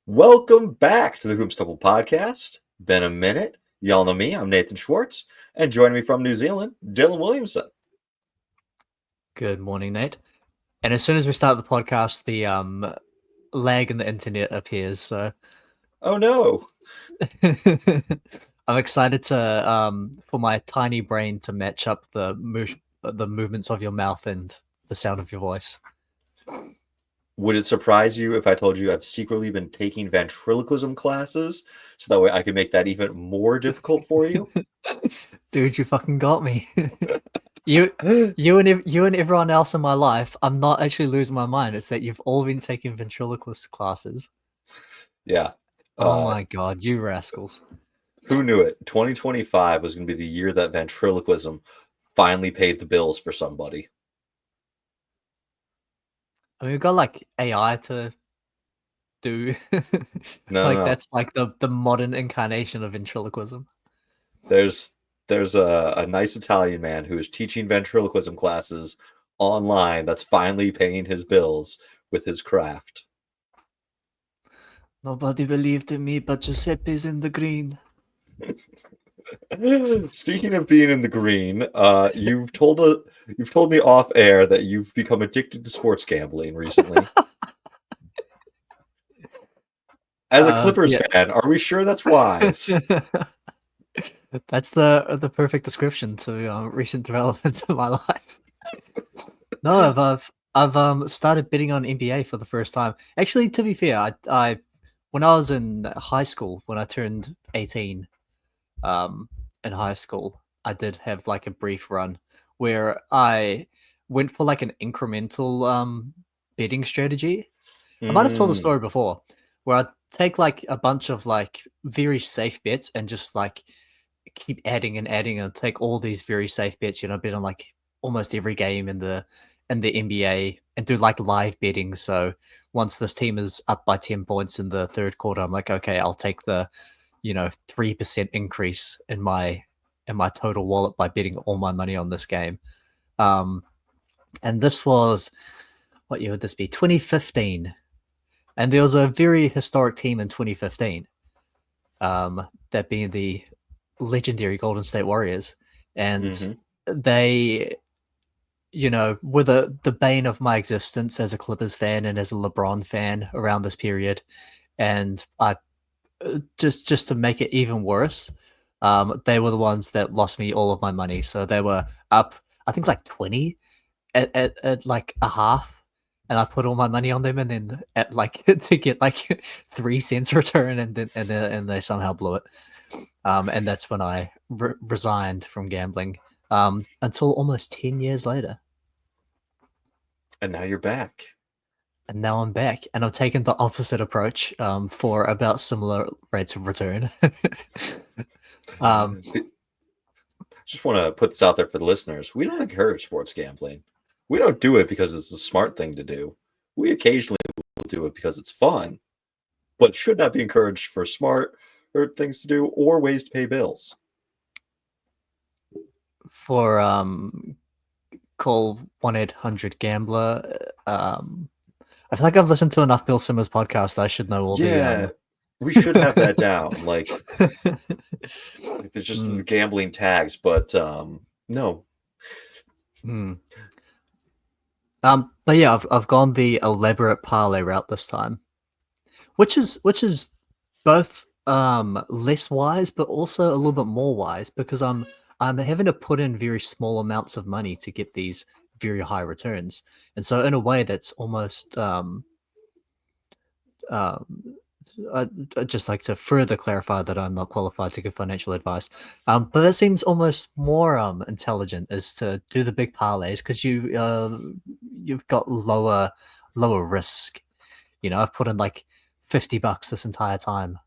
Welcome back to the Hoops Temple podcast. Been a minute. Y'all know me. I'm Nathan Schwartz. And joining me from New Zealand, Dylan Williamson. Good morning, Nate. And as soon as we start the podcast, the lag in the internet appears. So, Oh no. I'm excited to for my tiny brain to match up the movements of your mouth and the sound of your voice. Would it surprise you if I told you I've secretly been taking ventriloquism classes so that way I could make that even more difficult for you? Dude, you fucking got me. You and everyone else in my life, I'm not actually losing my mind. It's that you've all been taking ventriloquist classes. Yeah. Oh my god, you rascals. Who knew it? 2025 was going to be the year that ventriloquism finally paid the bills for somebody. I mean, we've got like AI to do. No. That's like the modern incarnation of ventriloquism. There's a nice Italian man who is teaching ventriloquism classes online that's finally paying his bills with his craft. Nobody believed in me, but Giuseppe's in the green. Speaking of being in the green, you've told me off air that you've become addicted to sports gambling recently. As a Clippers fan, are we sure that's wise? That's the perfect description to recent developments in my life. No, I've started betting on NBA for the first time. Actually, to be fair, I when I was in high school, when I turned 18, in high school, I did have like a brief run where I went for like an incremental betting strategy. I might have told the story before, where I'd take like a bunch of like very safe bets and just like keep adding and take all these very safe bets, bet on like almost every game in the NBA and do like live betting. So once this team is up by 10 points in the third quarter, I'm like, okay, I'll take the 3% increase in my total wallet by betting all my money on this game. And this was, what year would this be? 2015. And there was a very historic team in 2015, that being the legendary Golden State Warriors. And they, were the bane of my existence as a Clippers fan and as a LeBron fan around this period. And I just to make it even worse, they were the ones that lost me all of my money. So they were up, I think, like 20 at like a half, and I put all my money on them, and then at like to get like 3 cents return, and they somehow blew it. And that's when I resigned from gambling. Until almost 10 years later. And now you're back. And now I'm back, and I'm taking the opposite approach for about similar rates of return. Just want to put this out there for the listeners. We don't encourage sports gambling. We don't do it because it's a smart thing to do. We occasionally will do it because it's fun, but should not be encouraged for smart or things to do or ways to pay bills. For call 1-800-GAMBLER. I feel like I've listened to enough Bill Simmons podcasts. I should know all the. We should have that down. Like there's just the gambling tags, but no. But yeah, I've gone the elaborate parlay route this time, which is both less wise, but also a little bit more wise, because I'm having to put in very small amounts of money to get these very high returns. And so in a way that's almost I'd just like to further clarify that I'm not qualified to give financial advice. But that seems almost more intelligent, is to do the big parlays, because you've got lower risk. I've put in like $50 this entire time.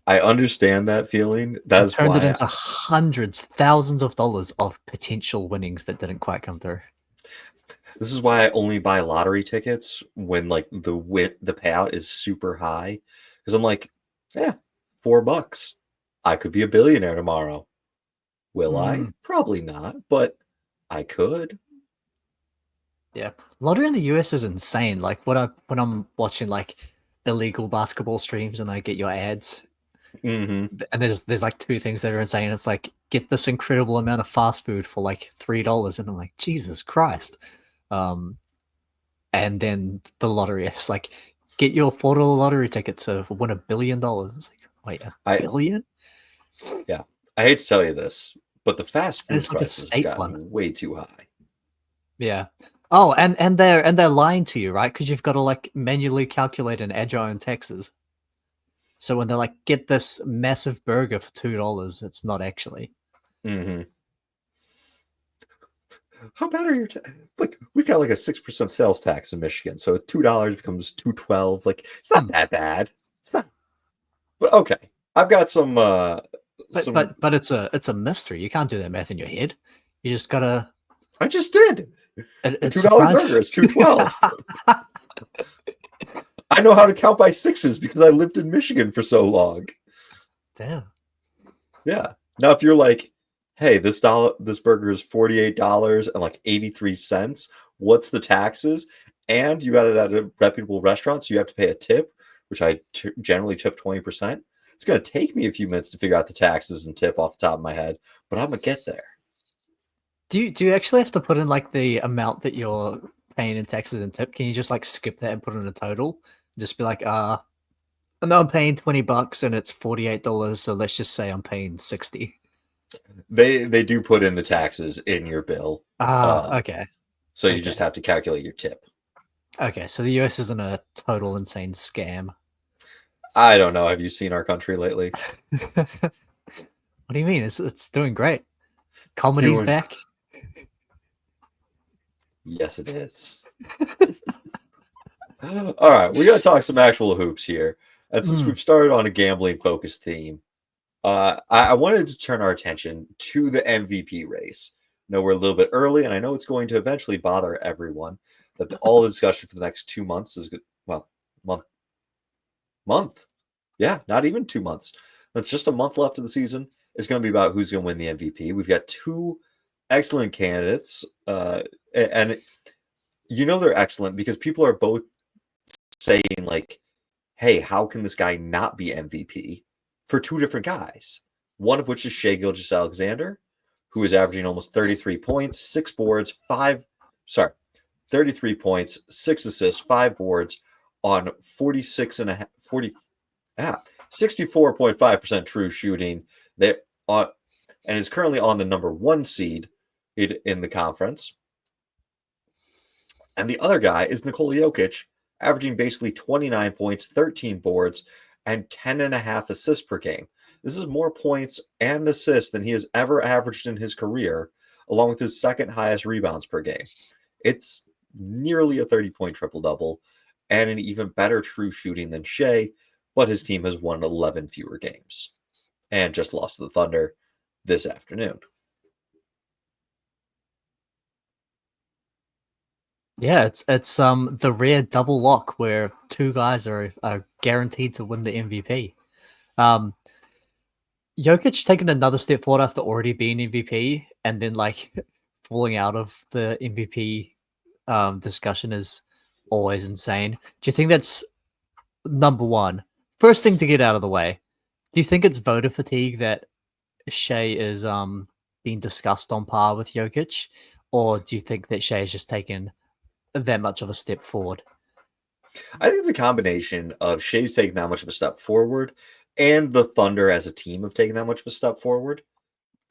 I understand that feeling. That's turned it into hundreds, thousands of dollars of potential winnings that didn't quite come through. This is why I only buy lottery tickets when like the payout is super high, because I'm like, yeah, $4. I could be a billionaire tomorrow. Will I? Probably not, but I could. Yeah, lottery in the US is insane. Like when I'm watching like illegal basketball streams and I get your ads. Hmm. And there's like two things that are insane. It's like get this incredible amount of fast food for like $3, and I'm like, Jesus Christ. And then the lottery is like, get your $4 lottery ticket to win $1 billion. It's like, wait, I billion? Yeah, I hate to tell you this, but the fast And food it's like a prices have state one. gotten way too high. Yeah. Oh, and they're lying to you, right? Because you've got to like manually calculate and add your own taxes. So when they're like, get this massive burger for $2, it's not actually. Hmm. How bad are your like? We've got like a 6% sales tax in Michigan, so $2 becomes $2.12. Like it's not that bad. It's not. But okay, I've got some. But it's a mystery. You can't do that math in your head. You just gotta. I just did. A It's $2 surprising. burger is $2.12. I know how to count by sixes because I lived in Michigan for so long. Damn. Yeah. Now, if you're like, hey, this burger is $48 and like 83 cents. What's the taxes? And you got it at a reputable restaurant, so you have to pay a tip, which I generally tip 20%. It's going to take me a few minutes to figure out the taxes and tip off the top of my head, but I'm going to get there. Do you actually have to put in like the amount that you're paying in taxes and tip? Can you just like skip that and put in a total? Just be like, I know I'm paying $20 and it's $48, so let's just say I'm paying 60. They do put in the taxes in your bill. Okay. So you Okay. just have to calculate your tip. Okay, so the US isn't a total insane scam. I don't know. Have you seen our country lately? What do you mean? It's doing great. Comedy's back. Yes, it is. All right, we got to talk some actual hoops here. And since we've started on a gambling focused theme, I wanted to turn our attention to the MVP race. I know we're a little bit early, and I know it's going to eventually bother everyone that all the discussion for the next 2 months is good. Well, month. Yeah, not even 2 months. That's just a month left of the season. It's going to be about who's going to win the MVP. We've got two excellent candidates, and you know they're excellent because people are both saying like, "Hey, how can this guy not be MVP?" For two different guys. One of which is Shai Gilgeous-Alexander, who is averaging almost 33 points, 6 boards, 33 points, 6 assists, 5 boards on 64.5% true shooting. They and is currently on the number 1 seed in the conference. And the other guy is Nikola Jokic, averaging basically 29 points, 13 boards, and 10.5 assists per game. This is more points and assists than he has ever averaged in his career, along with his second highest rebounds per game. It's nearly a 30-point triple-double and an even better true shooting than Shai, but his team has won 11 fewer games and just lost to the Thunder this afternoon. Yeah, it's the rare double lock where two guys are guaranteed to win the MVP. Jokic taking another step forward after already being MVP and then like falling out of the MVP discussion is always insane. Do you think that's number one? First thing to get out of the way. Do you think it's voter fatigue that Shai is being discussed on par with Jokic, or do you think that Shai has just taken that much of a step forward? I think it's a combination of Shai's taking that much of a step forward and the Thunder as a team have taken that much of a step forward.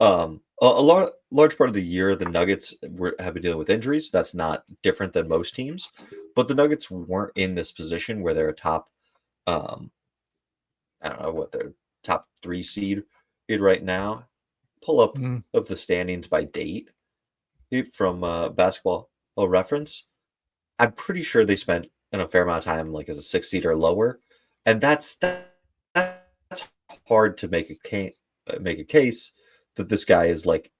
Large part of the year, the Nuggets have been dealing with injuries. That's not different than most teams, but the Nuggets weren't in this position where they're a top, I don't know what their top 3 seed is right now. Pull up of the standings by date from Basketball Reference. I'm pretty sure they spent a fair amount of time like as a 6 seed or lower, and that's hard to make a case that this guy is like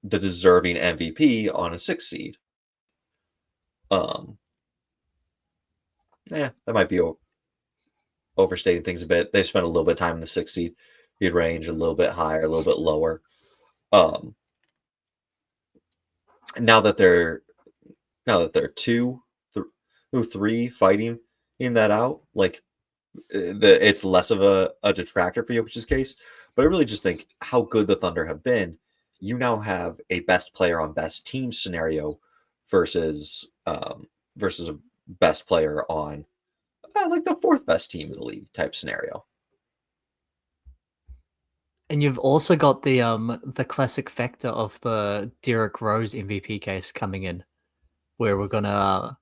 the deserving MVP on a 6 seed. That might be overstating things a bit. They spent a little bit of time in the 6 seed. He'd range a little bit higher, a little bit lower. Now that they're 3 fighting in that out, like it's less of a detractor for Jokic's case. But I really just think how good the Thunder have been. You now have a best player on best team scenario versus versus a best player on like the fourth best team in the league type scenario. And you've also got the classic factor of the Derrick Rose MVP case coming in, where we're gonna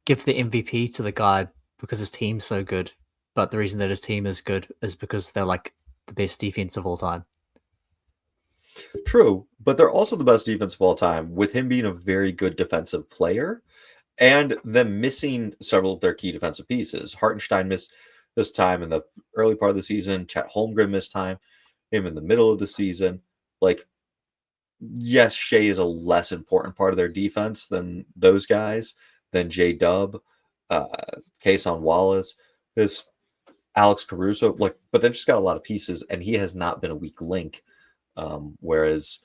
give the MVP to the guy because his team's so good, but the reason that his team is good is because they're like the best defense of all time. True, but they're also the best defense of all time, with him being a very good defensive player and them missing several of their key defensive pieces. Hartenstein missed this time in the early part of the season. Chet Holmgren missed time, him in the middle of the season. Like, yes, Shea is a less important part of their defense than those guys, than J-Dub, Kason Wallace, this Alex Caruso. Like, but they've just got a lot of pieces, and he has not been a weak link. Whereas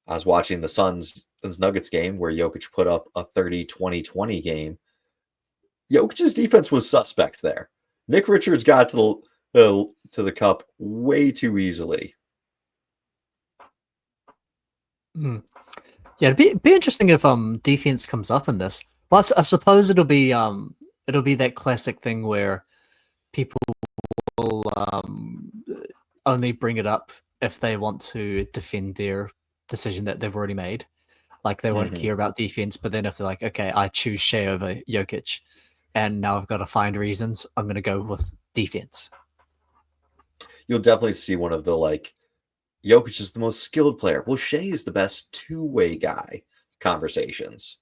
I was watching the Suns Nuggets game where Jokic put up a 30-20-20 game. Jokic's defense was suspect there. Nick Richards got to the cup way too easily. Yeah, it'd be interesting if defense comes up in this. But I suppose it'll be that classic thing where people will only bring it up if they want to defend their decision that they've already made. Like they won't care about defense, but then if they're like, okay, I choose Shea over Jokic, and now I've got to find reasons, I'm going to go with defense. You'll definitely see one of the like, Jokic is the most skilled player. Well, Shea is the best two-way guy conversations.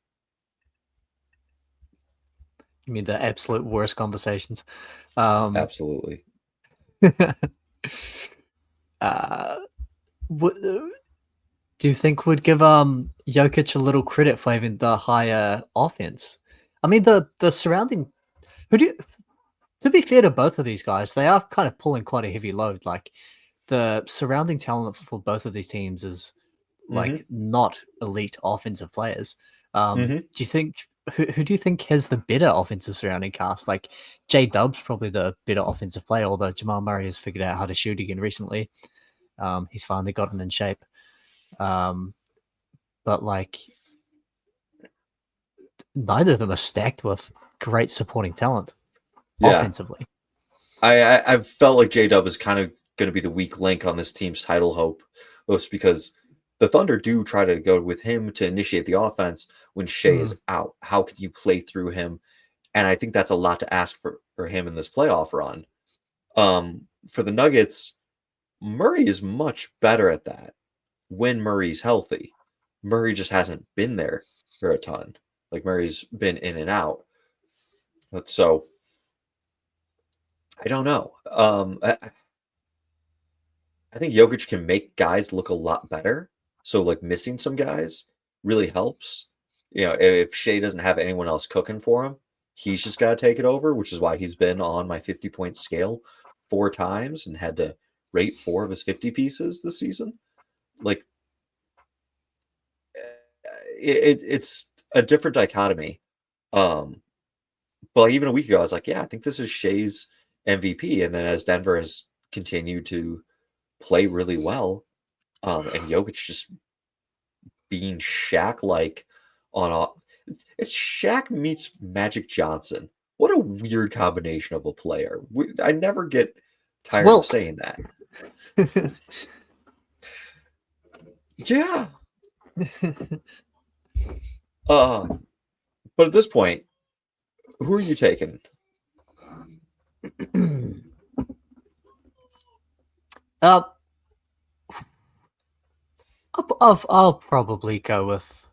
You mean the absolute worst conversations? Absolutely. Do you think would give Jokic a little credit for having the higher offense? I mean, the surrounding. To be fair to both of these guys, they are kind of pulling quite a heavy load. Like the surrounding talent for both of these teams is like not elite offensive players. Do you think who do you think has the better offensive surrounding cast? Like J-Dub's probably the better offensive player, although Jamal Murray has figured out how to shoot again recently. He's finally gotten in shape. But like neither of them are stacked with great supporting talent offensively. I've felt like J-Dub is kind of going to be the weak link on this team's title hope, most because the Thunder do try to go with him to initiate the offense when Shea is out. How can you play through him? And I think that's a lot to ask for him in this playoff run. For the Nuggets, Murray is much better at that when Murray's healthy. Murray just hasn't been there for a ton. Like Murray's been in and out. But so I don't know. I think Jokic can make guys look a lot better. So like missing some guys really helps. You know, if Shea doesn't have anyone else cooking for him, he's just got to take it over, which is why he's been on my 50-point scale 4 times and had to rate 4 of his 50 pieces this season. Like it's a different dichotomy. But like even a week ago, I was like, yeah, I think this is Shea's MVP. And then as Denver has continued to play really well, and Jokic just being Shaq-like it's Shaq meets Magic Johnson. What a weird combination of a player. I never get tired of saying that. Yeah. But at this point, who are you taking? I'll probably go with.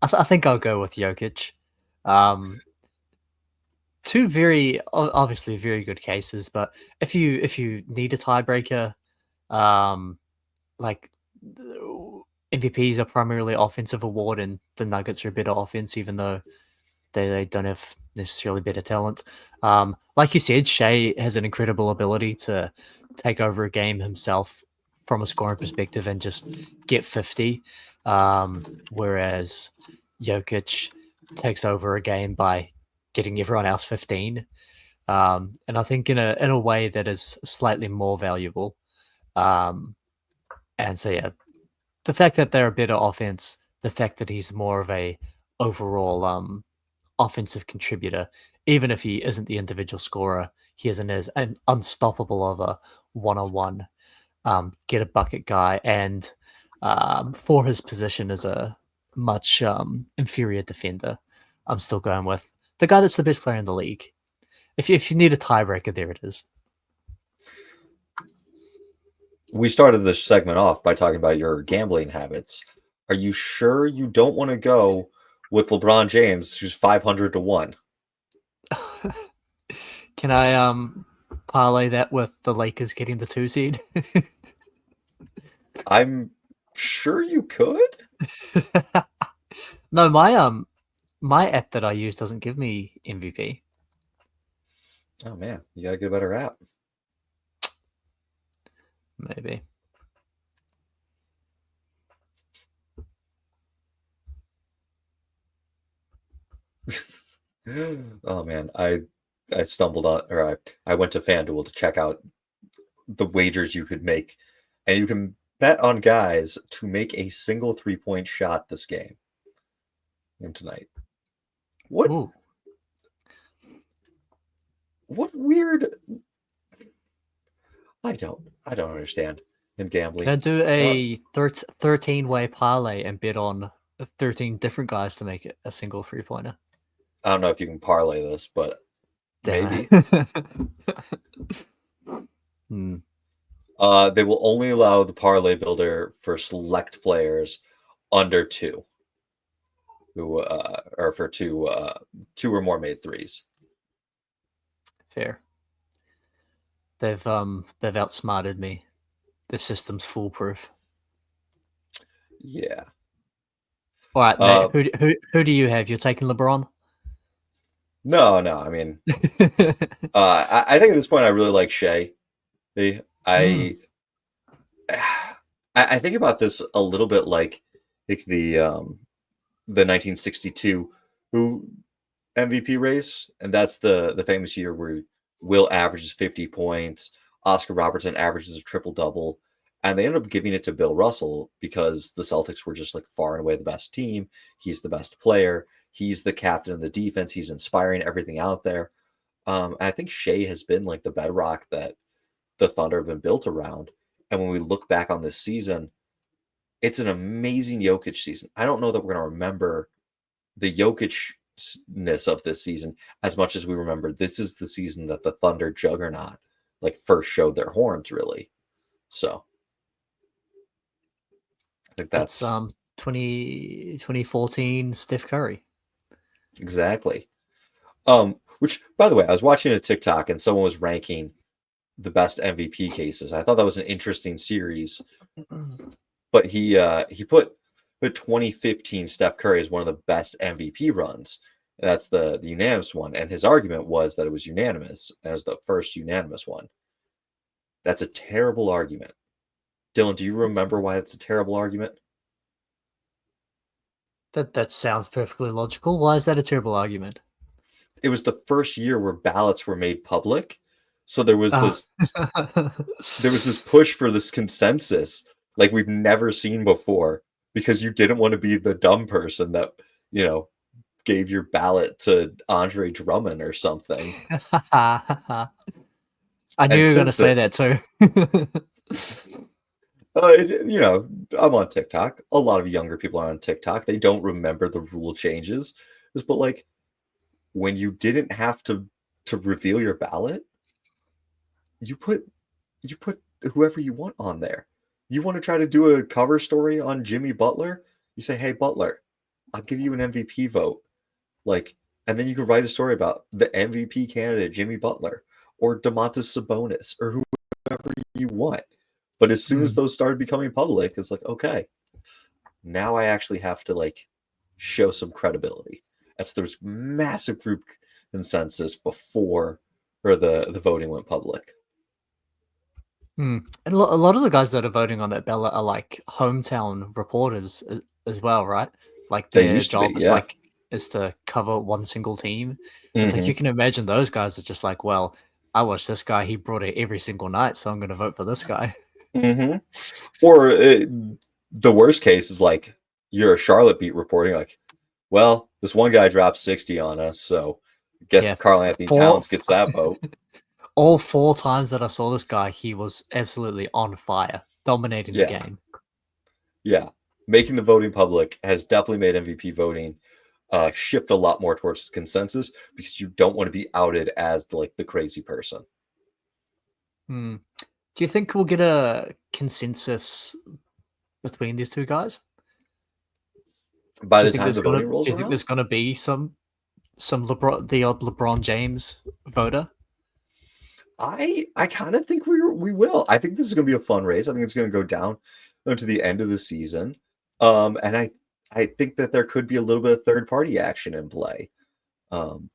I think I'll go with Jokic. 2 very obviously very good cases, but if you need a tiebreaker, like MVPs are primarily offensive award, and the Nuggets are a better offense, even though they don't have necessarily better talent. Like you said, Shea has an incredible ability to take over a game himself from a scoring perspective and just get 50, whereas Jokic takes over a game by getting everyone else 15. and I think in a way that is slightly more valuable. Um, and so yeah, the fact that they're a better offense, the fact that he's more of a overall offensive contributor, even if he isn't the individual scorer, he isn't as an unstoppable of a one-on-one get a bucket guy, and for his position as a much inferior defender, I'm still going with the guy that's the best player in the league. If you need a tiebreaker, there it is. We started this segment off by talking about your gambling habits. Are you sure you don't want to go with LeBron James, who's 500 to 1? Can I parlay that with the Lakers getting the 2 seed? I'm sure you could. No, my app that I use doesn't give me MVP. Oh man, you gotta get a better app. Maybe. Oh man, I stumbled on, or I went to FanDuel to check out the wagers you could make, and you can bet on guys to make a single 3-point shot this game and tonight. What Ooh. what weird? I don't understand in gambling. Can I do a 13-way parlay and bet on 13 different guys to make it a single 3-pointer? I don't know if you can parlay this, but maybe. Hmm. They will only allow the parlay builder for select players under 2, who or for 2 or more made threes. Fair. They've outsmarted me. The system's foolproof. Yeah. All right, Nate, who do you have? You're taking LeBron? No. I mean, I think at this point I really like Shea. I think about this a little bit like the 1962 who MVP race, and that's the famous year where Will averages 50 points, Oscar Robertson averages a triple double, and they ended up giving it to Bill Russell because the Celtics were just like far and away the best team. He's the best player. He's the captain of the defense. He's inspiring everything out there. And I think Shea has been like the bedrock that the Thunder have been built around. And when we look back on this season, it's an amazing Jokic season. I don't know that we're going to remember the Jokic-ness of this season as much as we remember this is the season that the Thunder juggernaut like first showed their horns, really. So I think that's 2014 Steph Curry. Exactly. Which, by the way, I was watching a TikTok and someone was ranking the best MVP cases. I thought that was an interesting series. But he put 2015 Steph Curry as one of the best MVP runs. And that's the unanimous one. And his argument was that it was unanimous as the first unanimous one. That's a terrible argument. Dylan, do you remember why it's a terrible argument? That sounds perfectly logical. Why is that a terrible argument? It was the first year where ballots were made public. So there was this push for this consensus like we've never seen before because you didn't want to be the dumb person that, gave your ballot to Andre Drummond or something. I knew you were going to say that too. I'm on TikTok. A lot of younger people are on TikTok. They don't remember the rule changes. But like when you didn't have to reveal your ballot, you put whoever you want on there. You want to try to do a cover story on Jimmy Butler? You say, "Hey Butler, I'll give you an MVP vote." And then you can write a story about the MVP candidate, Jimmy Butler, or Domantas Sabonis, or whoever you want. But as soon as those started becoming public, it's like, okay, now I actually have to show some credibility. There's massive group consensus before or the voting went public. And a lot of the guys that are voting on that ballot are like hometown reporters as well, right? Like They their used to job be, is yeah. like is to cover one single team. It's like Mhm. you can imagine those guys are just like, well, I watch this guy, he brought it every single night, so I'm going to vote for this guy. Mhm. Or the worst case is like you're a Charlotte beat reporting, like, well, this one guy dropped 60 on us, so I guess Yeah, Karl Anthony four, Towns gets that vote. all 4 times that I saw this guy, he was absolutely on fire, dominating the Yeah, game. yeah. Making the voting public has definitely made MVP voting shift a lot more towards consensus because you don't want to be outed as the crazy person. Hmm. Do you think we'll get a consensus between these two guys? By Do you the think time there's the gonna voting do rolls you think around, there's gonna be some the odd LeBron James voter? I kind of think we will. I think this is going to be a fun race. I think it's going to go down to the end of the season, and I think that there could be a little bit of third party action in play, um,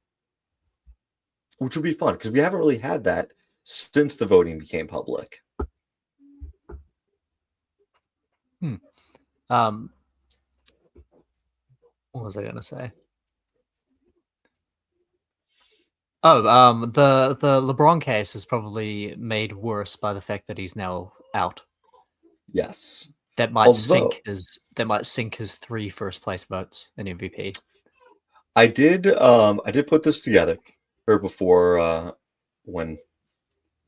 which would be fun because we haven't really had that since the voting became public. Hmm. Um, what was I gonna say? Oh, the LeBron case is probably made worse by the fact that he's now out. Yes, That might although sink his 3 first place votes in MVP. I did put this together or before when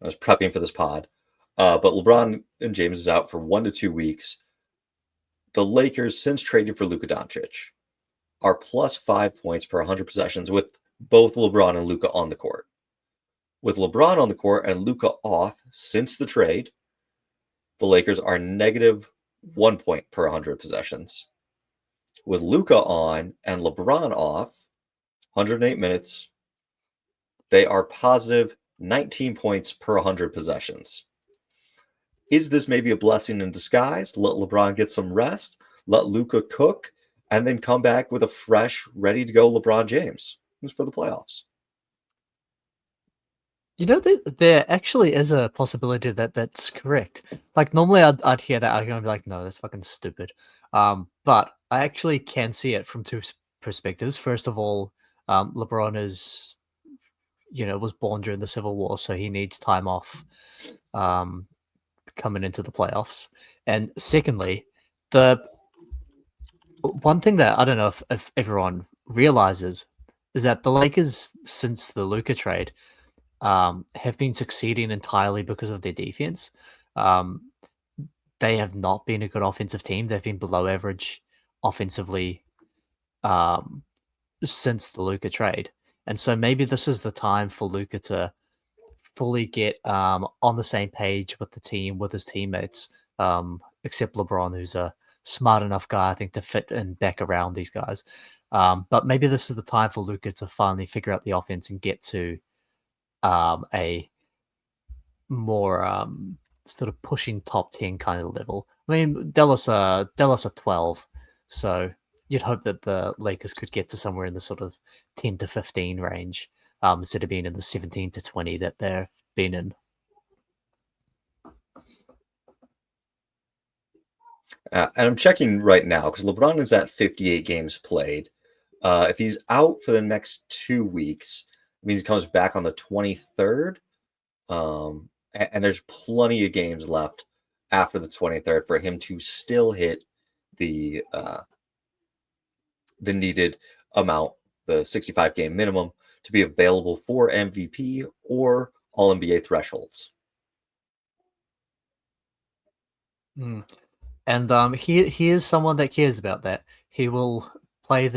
I was prepping for this pod, but LeBron and James is out for 1 to 2 weeks. The Lakers, since trading for Luka Doncic, are plus 5 points per 100 possessions with both LeBron and Luka on the court. With LeBron on the court and Luka off since the trade, the Lakers are negative 1 point per 100 possessions. With Luka on and LeBron off, 108 minutes, they are positive 19 points per 100 possessions. Is this maybe a blessing in disguise? Let LeBron get some rest, let Luka cook, and then come back with a fresh, ready to go LeBron James for the playoffs. There actually is a possibility that that's correct. Like normally, I'd hear that argument and be like, "No, that's fucking stupid." But I actually can see it from two perspectives. First of all, LeBron is, was born during the Civil War, so he needs time off, um, coming into the playoffs. And secondly, the one thing that I don't know if everyone realizes is that the Lakers, since the Luka trade, have been succeeding entirely because of their defense. Um, they have not been a good offensive team. They've been below average offensively, um, since the Luka trade. And so maybe this is the time for Luka to fully get on the same page with the team, with his teammates, except LeBron, who's a smart enough guy, I think, to fit in back around these guys. But maybe this is the time for Luka to finally figure out the offense and get to a more sort of pushing top 10 kind of level. I mean, Dallas are 12, so you'd hope that the Lakers could get to somewhere in the sort of 10 to 15 range, instead of being in the 17 to 20 that they've been in. And I'm checking right now because LeBron is at 58 games played. If he's out for the next 2 weeks, it means he comes back on the 23rd. And there's plenty of games left after the 23rd for him to still hit the needed amount, the 65 game minimum, to be available for MVP or All NBA thresholds. Mm. And he is someone that cares about that. He will play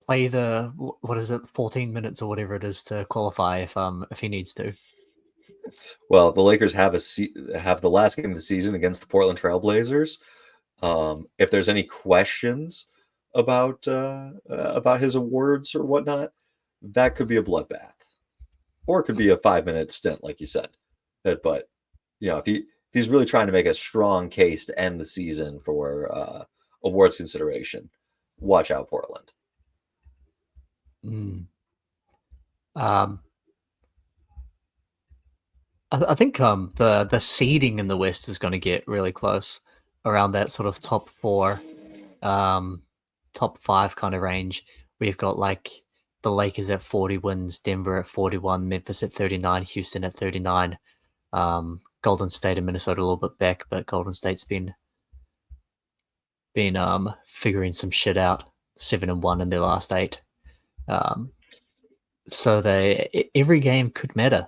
what is it, 14 minutes or whatever it is to qualify if he needs to. Well, the Lakers have the last game of the season against the Portland Trailblazers. If there's any questions about his awards or whatnot, that could be a bloodbath, or it could be a 5 minute stint, like you said. But if he's really trying to make a strong case to end the season for awards consideration, watch out, Portland. Mm. Um, I think the seeding in the West is going to get really close around that sort of top 4. top 5 kind of range. We've got like the Lakers at 40 wins, Denver at 41, Memphis at 39, Houston at 39, Golden State and Minnesota a little bit back, but Golden State's been figuring some shit out, 7-1 in their last 8. So every game could matter.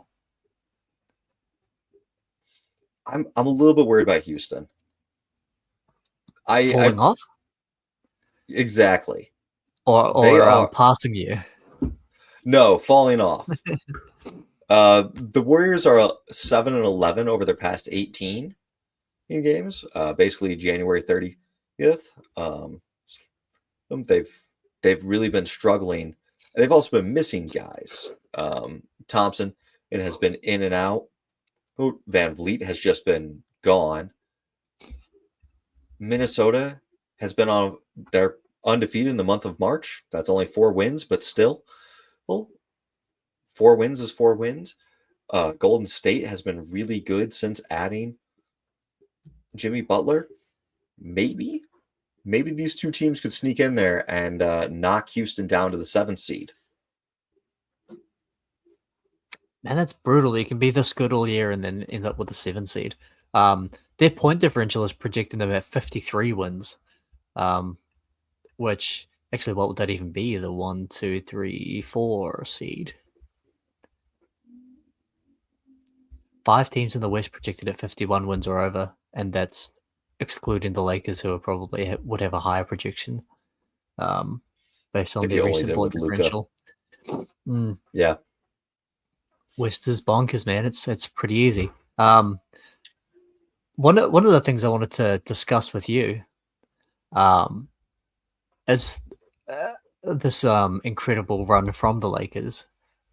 I'm a little bit worried about Houston. Falling off? Exactly. Or passing you? No, falling off. The Warriors are 7-11 over their past 18 in games. Basically January 30th. They've really been struggling. They've also been missing guys. Thompson has been in and out. Van Vliet has just been gone. Minnesota has been on. They're undefeated in the month of March. That's only 4 wins, but still, well, 4 wins is 4 wins. Golden State has been really good since adding Jimmy Butler. Maybe these 2 teams could sneak in there and knock Houston down to the 7th seed. Man, that's brutal. You can be this good all year and then end up with the 7th seed. Their point differential is projecting them at 53 wins, which actually, what would that even be? The 1, 2, 3, 4 seed. 5 teams in the West projected at 51 wins or over, and that's excluding the Lakers, who are probably would have a higher projection based on their recent point differential. Yeah. West is bonkers, man. It's pretty easy. One of the things I wanted to discuss with you is this incredible run from the Lakers,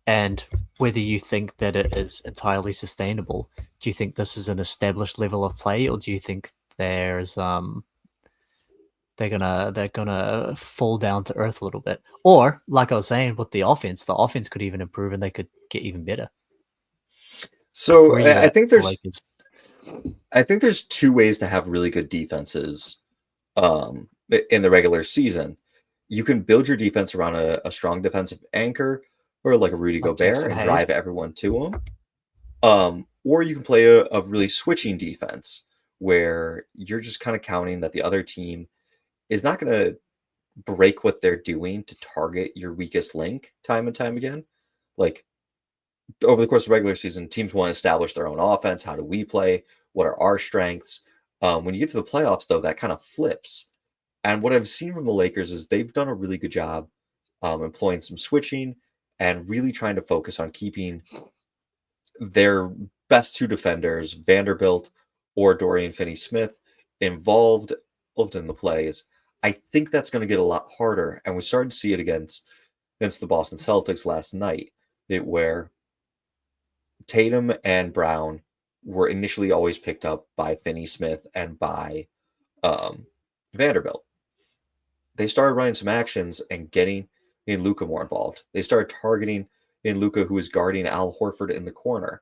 and whether you think that it is entirely sustainable. Do you think this is an established level of play, or do you think there's they're gonna fall down to earth a little bit? Or, like I was saying, with the offense could even improve and they could get even better. So I think there's 2 ways to have really good defenses in the regular season. You can build your defense around a strong defensive anchor, or like a Rudy Gobert, and drive everyone to him. Or you can play a really switching defense where you're just kind of counting that the other team is not going to break what they're doing to target your weakest link time and time again. Like, over the course of the regular season, teams want to establish their own offense. How do we play? What are our strengths? When you get to the playoffs, though, that kind of flips. And what I've seen from the Lakers is they've done a really good job employing some switching and really trying to focus on keeping their best 2 defenders, Vanderbilt or Dorian Finney-Smith, involved in the plays. I think that's going to get a lot harder, and we started to see it against the Boston Celtics last night, where Tatum and Brown were initially always picked up by Finney-Smith and by Vanderbilt. They started running some actions and getting Luka more involved. They started targeting Luka, who was guarding Al Horford in the corner.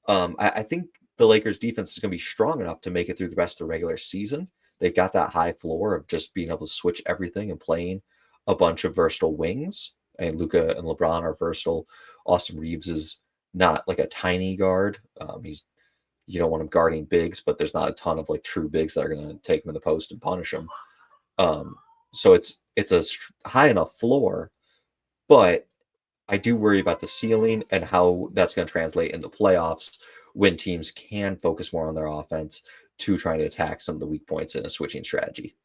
I think the Lakers defense is going to be strong enough to make it through the rest of the regular season. They've got that high floor of just being able to switch everything and playing a bunch of versatile wings. And Luka and LeBron are versatile. Austin Reeves is not like a tiny guard. You don't want him guarding bigs, but there's not a ton of like true bigs that are going to take him in the post and punish him. So it's a high enough floor, but I do worry about the ceiling and how that's going to translate in the playoffs when teams can focus more on their offense to trying to attack some of the weak points in a switching strategy.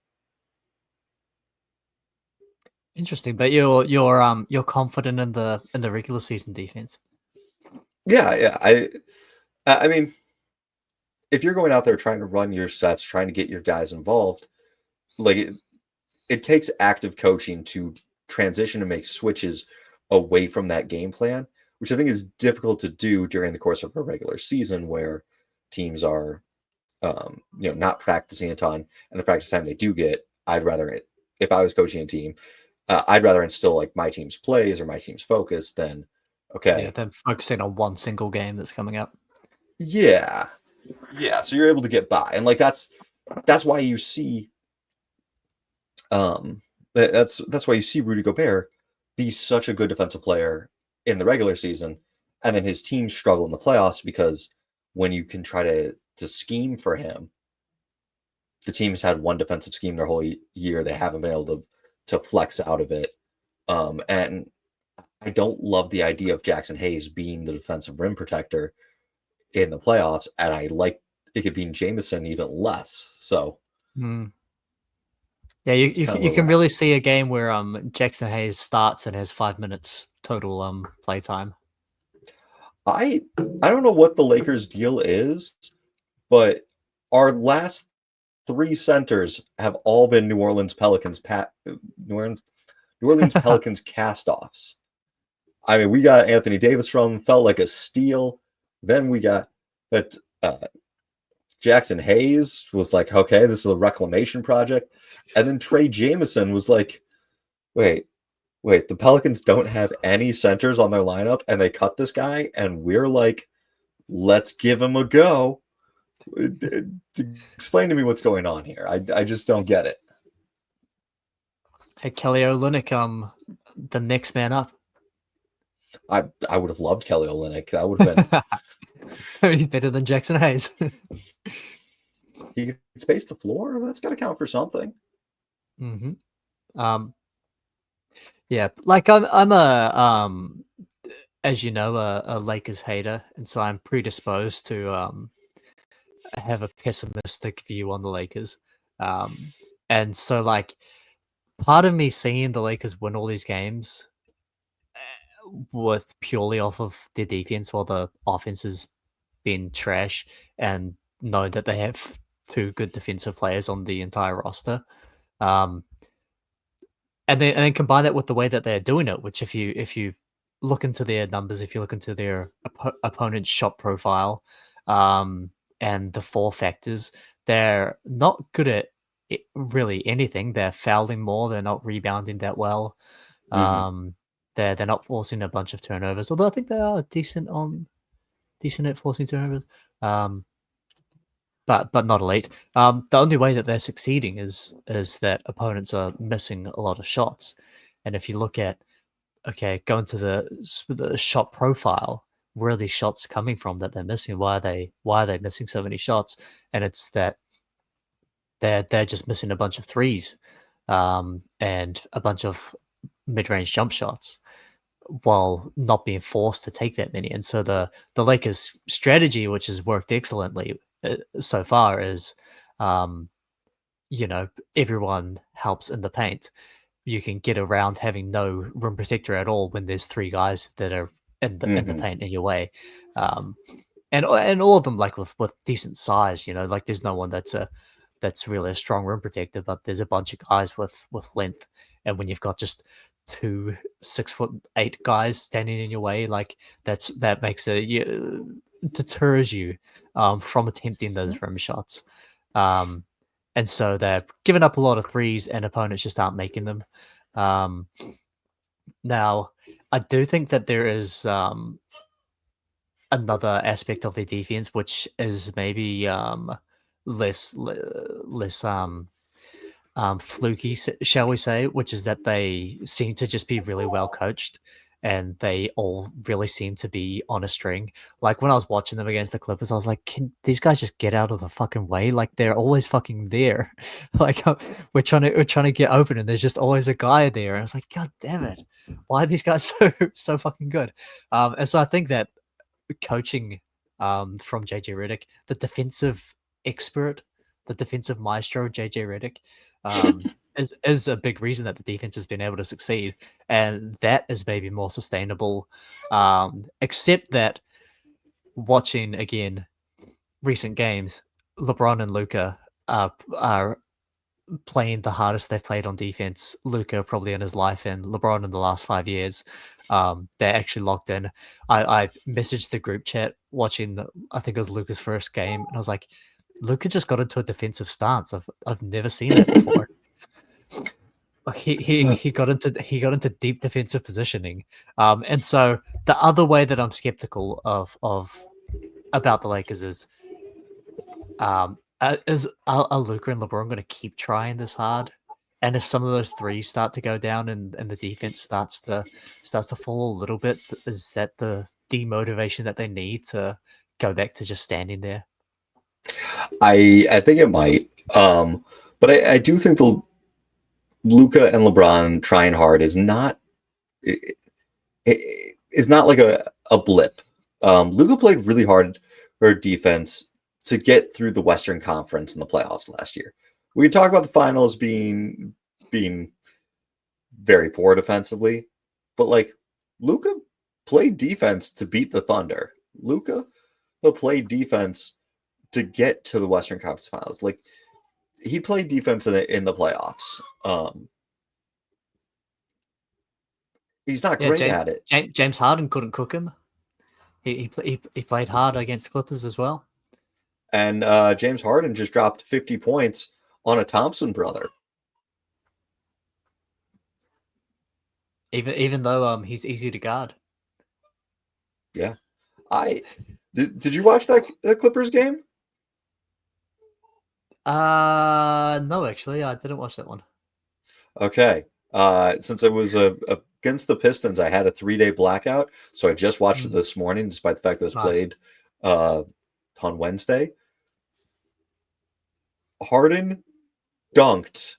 Interesting, but you're confident in the regular season defense. Yeah. I mean, if you're going out there trying to run your sets, trying to get your guys involved, like it takes active coaching to transition and make switches away from that game plan, which I think is difficult to do during the course of a regular season where teams are, not practicing a ton, and the practice time they do get, I'd rather, if I was coaching a team, I'd rather instill like my team's plays or my team's focus than, okay. Yeah, them focusing on one single game that's coming up. Yeah. So you're able to get by. And like, that's why you see, That's why you see Rudy Gobert be such a good defensive player in the regular season, and then his team struggle in the playoffs because when you can try to scheme for him, the team has had one defensive scheme their whole year. They haven't been able to flex out of it. And I don't love the idea of Jackson Hayes being the defensive rim protector in the playoffs, and I like it could be Jameson even less. So yeah, you where can we're really at. see a game where Jackson Hayes starts and has 5 minutes total play time. I don't know what the Lakers' deal is, but our last three centers have all been New Orleans Pelicans cast-offs. I mean, we got Anthony Davis from felt like a steal. Then we got that Jackson Hayes was like, okay, this is a reclamation project. And then Trey Jameson was like, wait, the Pelicans don't have any centers on their lineup and they cut this guy. And we're like, let's give him a go. Explain to me what's going on here. I just don't get it. Hey, Kelly Olynyk, the next man up. I would have loved Kelly Olynyk. That would have been He's better than Jackson Hayes. he can space the floor. That's got to count for something. Yeah, like I'm a as you know, a Lakers hater, and so I'm predisposed to have a pessimistic view on the Lakers. And so like part of me seeing the Lakers win all these games with purely off of their defense while the offense has been trash, and know that they have two good defensive players on the entire roster. And then combine that with the way that they're doing it, which if you look into their numbers, if you look into their opponent's shot profile, and the four factors, they're not good at really anything. They're fouling more. They're not rebounding that well. They're not forcing a bunch of turnovers, although I think they are decent at forcing turnovers. But not elite. The only way that they're succeeding is that opponents are missing a lot of shots. And if you look at, go into the shot profile, where are these shots coming from that they're missing? Why are they missing so many shots? And it's that they're just missing a bunch of threes, and a bunch of mid-range jump shots, while not being forced to take that many. And so the Lakers' strategy, which has worked excellently so far, is everyone helps in the paint. You can get around having no rim protector at all when there's three guys that are in the paint in your way, and all of them like with decent size. Like there's no one that's really a strong rim protector, but there's a bunch of guys with length. And when you've got just 2 6'8" guys standing in your way, like that makes it deters you from attempting those rim shots. And so they're giving up a lot of threes, and opponents just aren't making them. Now, I do think that there is another aspect of their defense, which is maybe less fluky, shall we say, which is that they seem to just be really well coached, and they all really seem to be on a string. Like when I was watching them against the Clippers, I was like, can these guys just get out of the fucking way? Like they're always fucking there. Like we're trying to get open, and there's just always a guy there. And I was like, God damn it, why are these guys so fucking good? And so I think that coaching from JJ Redick, the defensive expert, the defensive maestro JJ Redick, is a big reason that the defense has been able to succeed, and that is maybe more sustainable. Except that watching again recent games, LeBron and Luka are playing the hardest they've played on defense. Luka probably in his life, and LeBron in the last 5 years. They're actually locked in. I messaged the group chat watching I think it was Luka's first game, and I was like, Luka just got into a defensive stance. I've never seen that before. Like he got into deep defensive positioning. And so the other way that I'm skeptical of about the Lakers is are Luka and LeBron going to keep trying this hard? And if some of those threes start to go down and the defense starts to fall a little bit, is that the demotivation that they need to go back to just standing there? I think it might. But I do think the Luca and LeBron trying hard is not is not like a blip. Luca played really hard for defense to get through the Western Conference in the playoffs last year. We talk about the finals being very poor defensively, but like Luca played defense to beat the Thunder. Luca played defense to get to the Western Conference Finals. Like he played defense in the playoffs. He's not great at it. James Harden couldn't cook him. He played hard against the Clippers as well. And James Harden just dropped 50 points on a Thompson brother. Even though he's easy to guard. Yeah. Did you watch that Clippers game? No, actually, I didn't watch that one. Okay. Since it was against the Pistons, I had a 3-day blackout, so I just watched it this morning, despite the fact that it was played on Wednesday. Harden dunked.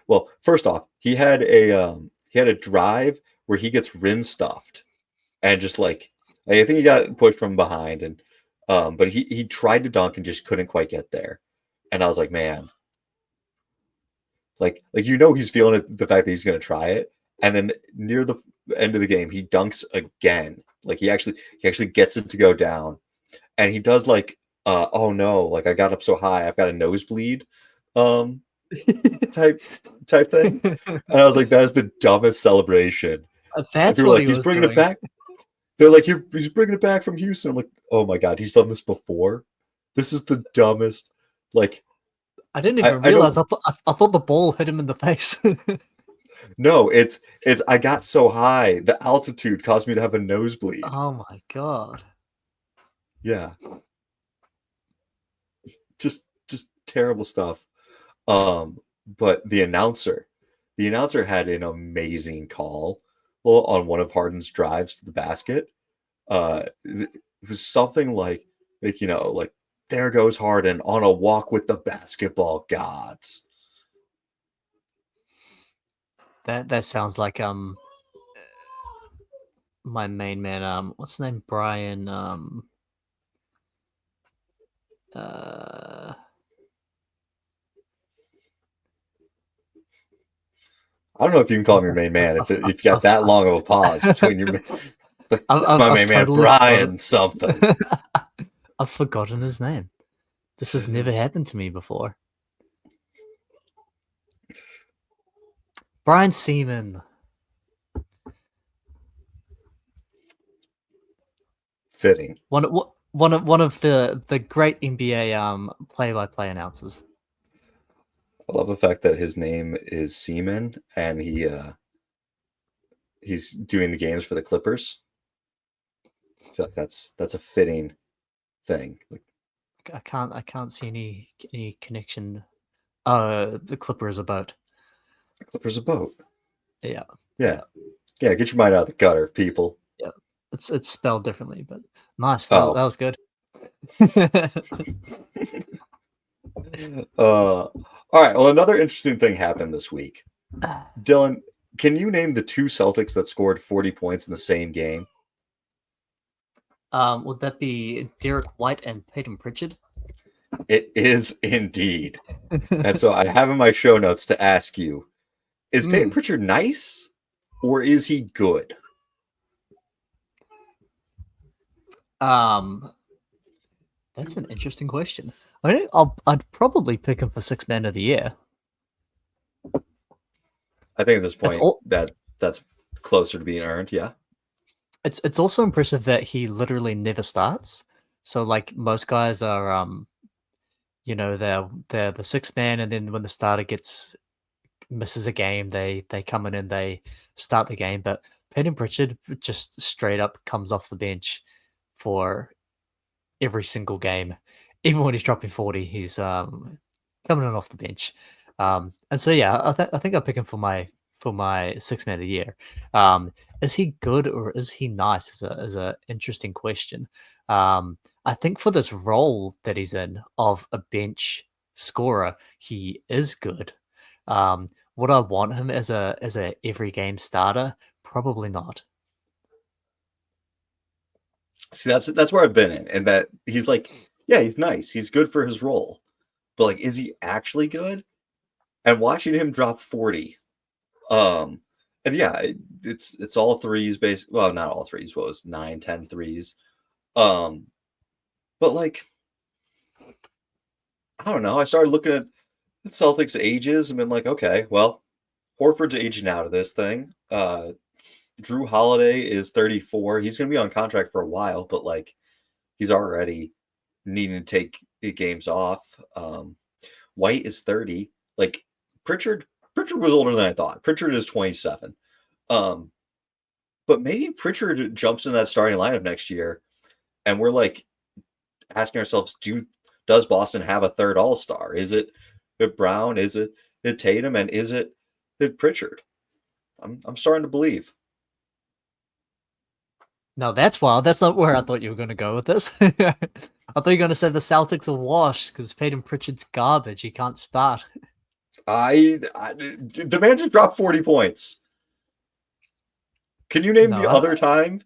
Well, first off, he had a drive where he gets rim stuffed, and just like I think he got pushed from behind, and but he tried to dunk and just couldn't quite get there, and I was like, man. Like he's feeling it, the fact that he's going to try it, and then near the end of the game, he dunks again. Like he actually gets it to go down, and he does like, oh no, like I got up so high, I've got a nosebleed, type thing, and I was like, that is the dumbest celebration. That's what like, he's bringing it back. They're like, he's bringing it back from Houston. I'm like, oh my god, he's done this before. This is the dumbest. Like. I didn't even realize. I thought the ball hit him in the face. No, it's. I got so high, the altitude caused me to have a nosebleed. Oh my god! Yeah, just terrible stuff. But the announcer had an amazing call on one of Harden's drives to the basket. It was something like there goes Harden on a walk with the basketball gods. That sounds like my main man. What's his name? Brian. I don't know if you can call him your main man if you got that long of a pause between your my main man Brian something. I've forgotten his name. This has never happened to me before. Brian Seaman. Fitting. One of the great NBA play-by-play announcers. I love the fact that his name is Seaman and he's doing the games for the Clippers. I feel like that's a fitting thing. Like, I can't see any connection. The Clipper is a boat. The Clipper's a boat. Yeah. Yeah. Yeah, get your mind out of the gutter, people. Yeah. It's spelled differently, but nice. That was good. All right. Well, another interesting thing happened this week. Dylan, can you name the two Celtics that scored 40 points in the same game? Would that be Derek White and Peyton Pritchard? It is indeed. And so I have in my show notes to ask you, is Peyton Pritchard nice or is he good? That's an interesting question. I'd probably pick him for Sixth Man of the Year. I think at this point that's closer to being earned, yeah. It's also impressive that he literally never starts. So like most guys are they're the sixth man, and then when the starter misses a game, they come in and they start the game. But Peyton Pritchard just straight up comes off the bench for every single game. Even when he's dropping 40, he's coming in off the bench. And so yeah, I think I'll pick him for my six man of the year. Is he good or is he nice? Is a interesting question. I think for this role that he's in of a bench scorer, he is good. Would I want him as a every game starter? Probably not. See, that's where I've been in, and that he's like, yeah, he's nice, he's good for his role, but like, is he actually good? And watching him drop 40, um, and yeah, it's all threes, well, not all threes, what was 9, 10 threes, um, but like, I don't know. I started looking at the Celtics ages and been like, okay, well, Horford's aging out of this thing. Drew Holiday is 34. He's going to be on contract for a while, but like he's already needing to take the games off. White is 30. Like Pritchard was older than I thought. Pritchard is 27. But maybe Pritchard jumps in that starting lineup next year, and we're like asking ourselves, does Boston have a third all-star? Is it Brown? Is it Tatum? And is it Pritchard? I'm starting to believe. No, that's wild. That's not where I thought you were going to go with this. I thought you were going to say the Celtics are washed because Peyton Pritchard's garbage. He can't start. The man just dropped 40 points. Can you name the other time?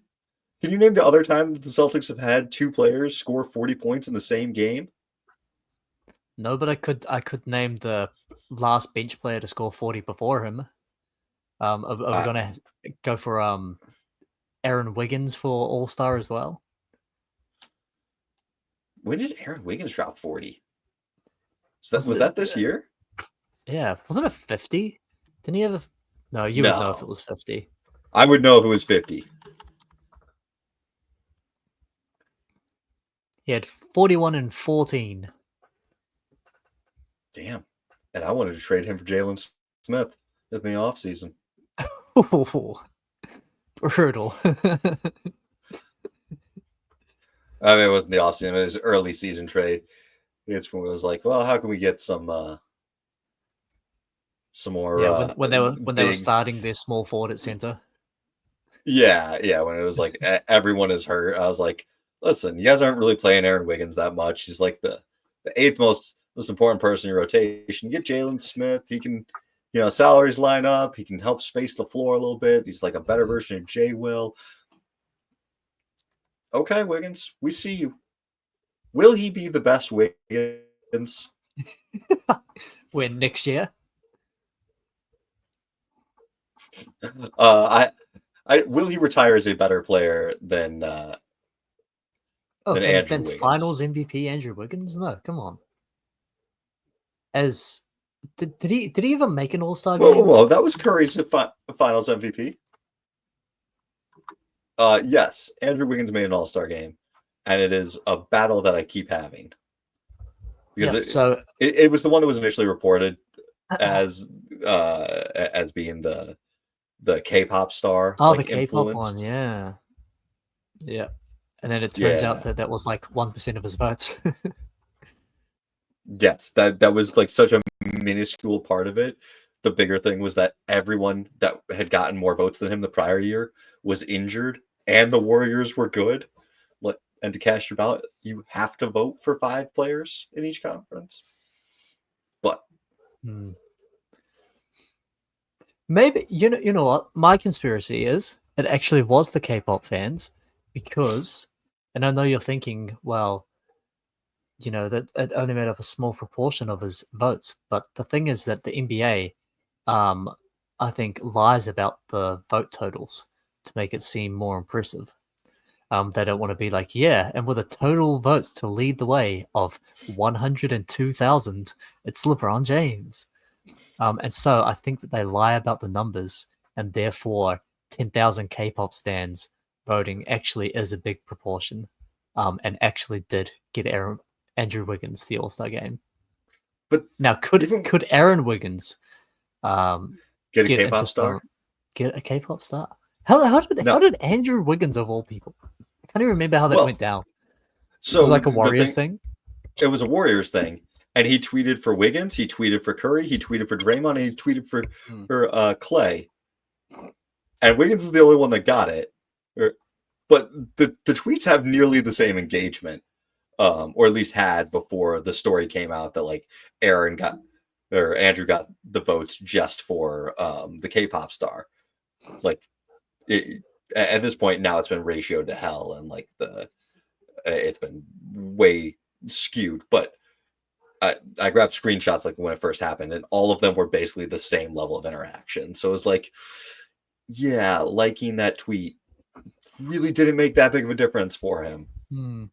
Can you name the other time that the Celtics have had two players score 40 points in the same game? No, but I could name the last bench player to score 40 before him. Are we going to go for Aaron Wiggins for All-Star as well? When did Aaron Wiggins drop 40? Was that this year? Yeah. Wasn't it 50? Didn't he have a... No, you would know if it was 50. I would know if it was 50. He had 41 and 14. Damn. And I wanted to trade him for Jalen Smith in the offseason. Oh, brutal. I mean, it wasn't the offseason, it was early season trade. It's when it was like, well, how can we get some more? Yeah, when they were starting their small forward at center. Yeah, when it was like everyone is hurt, I was like, listen, you guys aren't really playing Aaron Wiggins that much. He's like the eighth most important person in your rotation. Get Jalen Smith. He can, salaries line up. He can help space the floor a little bit. He's like a better version of Jay Will. Okay, Wiggins, we see you. Will he be the best Wiggins? When next year? Will he retire as a better player than Andrew Wiggins? Finals MVP Andrew Wiggins? No, come on. Did he even make an All-Star game? Whoa, that was Curry's Finals MVP. Yes, Andrew Wiggins made an All-Star game, and it is a battle that I keep having because it was the one that was initially reported as being the K-pop star. Oh, the K-pop one, yeah. And then it turns out that was like 1% of his votes. Yes, that was like such a minuscule part of it. The bigger thing was that everyone that had gotten more votes than him the prior year was injured, and the Warriors were good. And to cast your ballot, you have to vote for 5 players in each conference. But maybe you know what my conspiracy is. It actually was the K-pop fans because, and I know you're thinking, well, that it only made up a small proportion of his votes. But the thing is that the NBA, I think, lies about the vote totals to make it seem more impressive. They don't want to be like, and with a total votes to lead the way of 102,000, it's LeBron James. And so I think that they lie about the numbers, and therefore 10,000 K-pop stans voting actually is a big proportion, and actually did get Andrew Wiggins the All-Star game. But now, could Aaron Wiggins get a K-pop star? Get a K-pop star? How did Andrew Wiggins, of all people? I can't even remember how that went down. So it was like a Warriors thing. It was a Warriors thing, And he tweeted for Wiggins, he tweeted for Curry, he tweeted for Draymond, and he tweeted for Clay. And Wiggins is the only one that got it. But the tweets have nearly the same engagement, or at least had before the story came out that like Andrew got the votes just for the K-pop star. Like at this point now, it's been ratioed to hell, and like it's been way skewed. But I grabbed screenshots like when it first happened, and all of them were basically the same level of interaction. So it was like, yeah, liking that tweet really didn't make that big of a difference for him.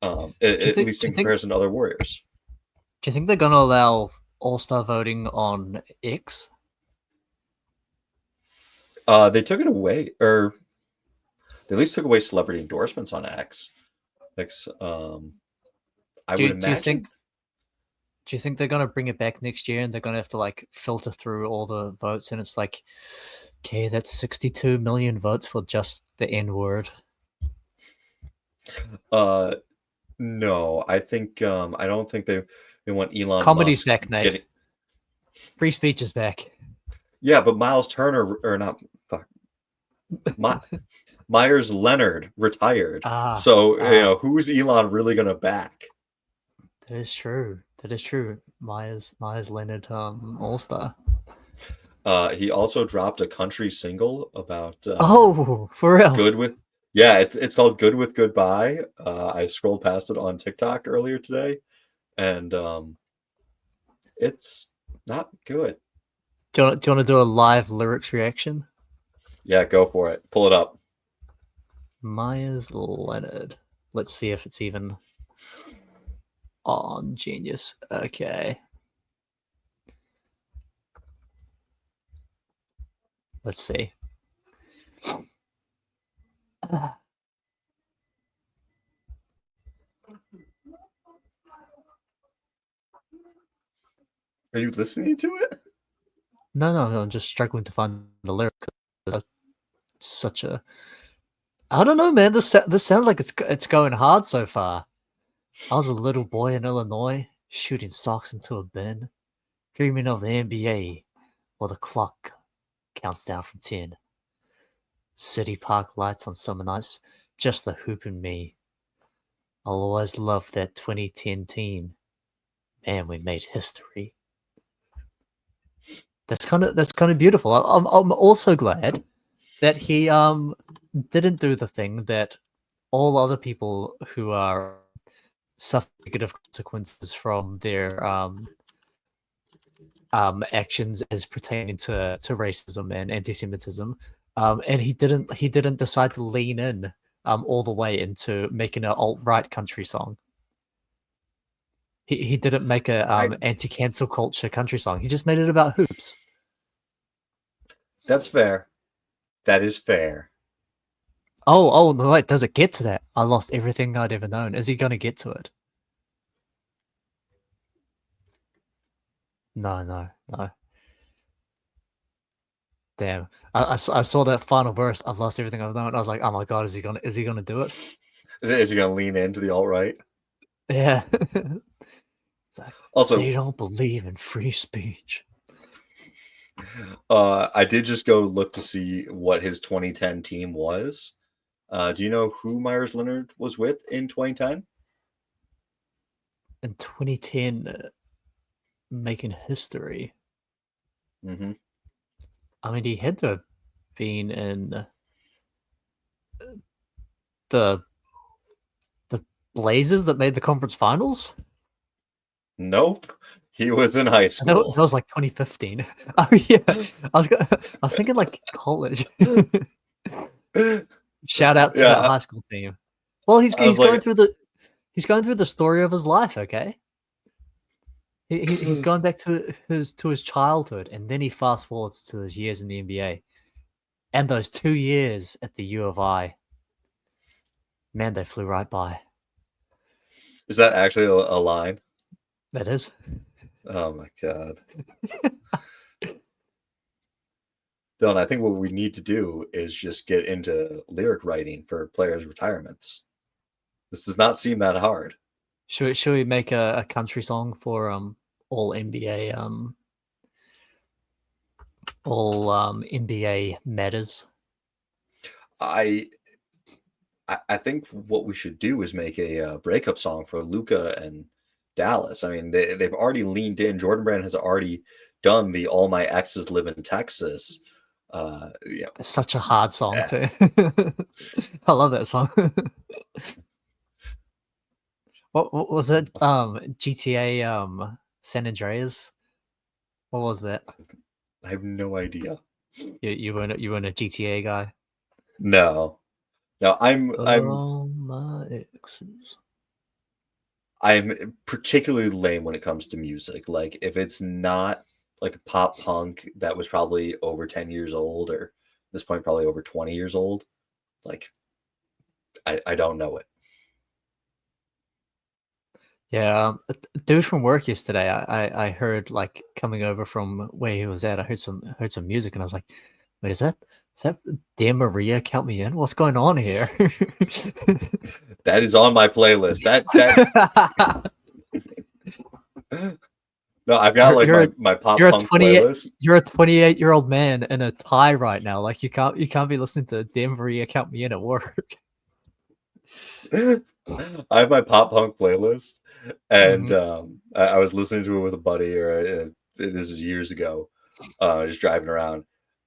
At least in comparison to other Warriors. Do you think they're going to allow All-Star voting on X? They took it away, or they at least took away celebrity endorsements on X. I would imagine. Do you think they're going to bring it back next year and they're going to have to like filter through all the votes and it's like, okay, that's 62 million votes for just the N word? No, I think I don't think they want Elon Comedy's Musk back, Nate. Free speech is back. Yeah, but Miles Turner or not Myers Leonard retired. So who's Elon really gonna back? That is true. Myers Leonard All-Star. He also dropped a country single about for real. It's called Good with Goodbye. I scrolled past it on TikTok earlier today, and it's not good. Do you want to do a live lyrics reaction? Yeah, go for it. Pull it up. Myers Leonard. Let's see if it's even on Genius. Okay. Let's see. Are you listening to it? No, I'm just struggling to find the lyric. Such a, I don't know, man. This sounds like it's going hard so far. I was a little boy in Illinois, shooting socks into a bin, dreaming of the NBA, while the clock counts down from 10. City Park lights on summer nights, just the hoop and me. I'll always love that 2010 team. Man, we made history. That's kind of beautiful. I'm also glad that he didn't do the thing that all other people who are suffer negative consequences from their actions as pertaining to racism and anti-Semitism, and he didn't decide to lean in all the way into making an alt-right country song. He didn't make a anti-cancel culture country song. He just made it about hoops. That's fair. That is fair. Oh no! Wait, does it get to that? I lost everything I'd ever known. Is he going to get to it? No. Damn! I saw that final verse. I've lost everything I've known. I was like, oh my god, is he gonna do it? Is he gonna lean into the alt-right? Yeah. It's like, also, they don't believe in free speech. I did just go look to see what his 2010 team was. Do you know who Myers Leonard was with in 2010? In 2010, making history. Mm-hmm. I mean, he had to have been in the Blazers that made the conference finals. Nope, he was in high school. That was like 2015. Oh yeah, I was thinking like college. Shout out to the high school team. Well, he's going through the story of his life. Okay, he's going back to his childhood, and then he fast forwards to his years in the NBA, and those 2 years at the U of I. Man, they flew right by. Is that actually a line? That is. Oh my god. Dylan, I think what we need to do is just get into lyric writing for players' retirements. This does not seem that hard. Should we make a country song for all NBA all NBA metas. I think what we should do is make a breakup song for Luca and Dallas. I mean, they've already leaned in. Jordan Brand has already done the "All My Exes Live in Texas." Yeah, It's such a hard song Yeah. too. I love that song. What was it? GTA San Andreas. What was that? I have no idea. You weren't a GTA guy. No, I'm Oh my exes. I'm particularly lame when it comes to music. Like if it's not like pop punk that was probably over 10 years old, or at this point probably over 20 years old, like I don't know it. Yeah, a dude from work yesterday. I heard like coming over from where he was at. I heard some music, and I was like, "Wait, is that Dear Maria? Count me in. What's going on here?" That is on my playlist. That no, I've got like You're my pop you're a punk 28 playlist. you're a 28-year-old man in a tie right now. Like you can't be listening to Dear Maria, Count me in at work. I have my pop punk playlist, and Mhm. I was listening to it with a buddy, or this is years ago, just driving around,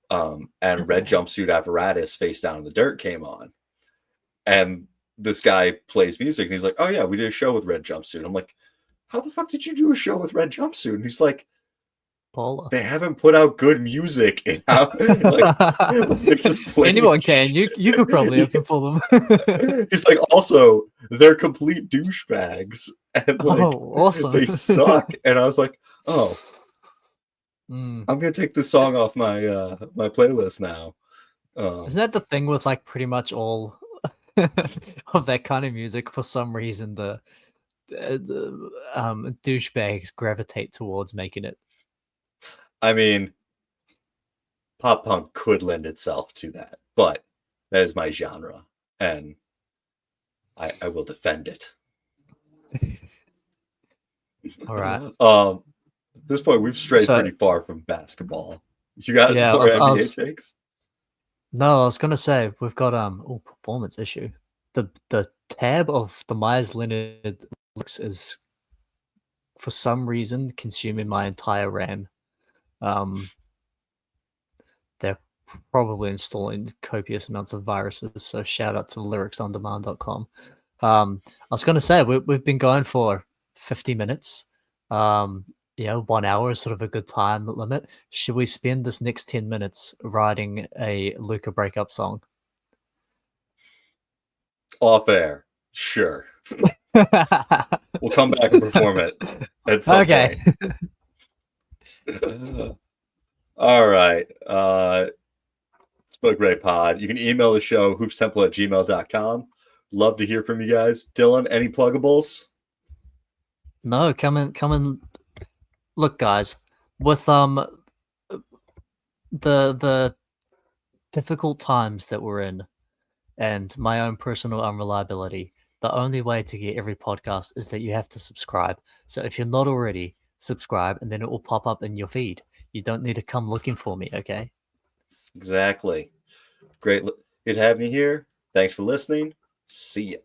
and Red Jumpsuit Apparatus Face Down in the Dirt came on, and this guy plays music, and he's like, "Oh yeah, we did a show with Red Jumpsuit." I'm like, "How the fuck did you do a show with Red Jumpsuit?" And he's like, Paula. "They haven't put out good music in how like they're just playing Anyone can. You could probably open for them. He's like, also, they're complete douchebags, and like Oh, awesome. they suck. And I was like, oh, Mm. I'm gonna take this song off my my playlist now. Isn't that the thing with like pretty much all of that kind of music? For some reason, the douchebags gravitate towards making it. I mean, pop punk could lend itself to that, but that is my genre, and I will defend it. All right. At this point, we've strayed So pretty far from basketball. You got yeah, more I NBA was takes? no, I was gonna say we've got performance issue. The tab of the Myers Leonard looks is for some reason consuming my entire RAM. Um, they're probably installing copious amounts of viruses. So shout out to lyricsondemand.com. I was going to say we've been going for 50 minutes. Yeah, 1 hour is sort of a good time limit. Should we spend this next 10 minutes writing a Luca breakup song? Off air, sure. We'll come back and perform it at some Okay. point. All right. It's been a great pod. You can email the show hoopstemple@gmail.com. Love to hear from you guys. Dylan, any pluggables? No, come and look, guys. With the difficult times that we're in, and my own personal unreliability, the only way to get every podcast is that you have to subscribe. So if you're not already, subscribe, and then it will pop up in your feed. You don't need to come looking for me, okay? Exactly. Great. Good having you here. Thanks for listening. See ya.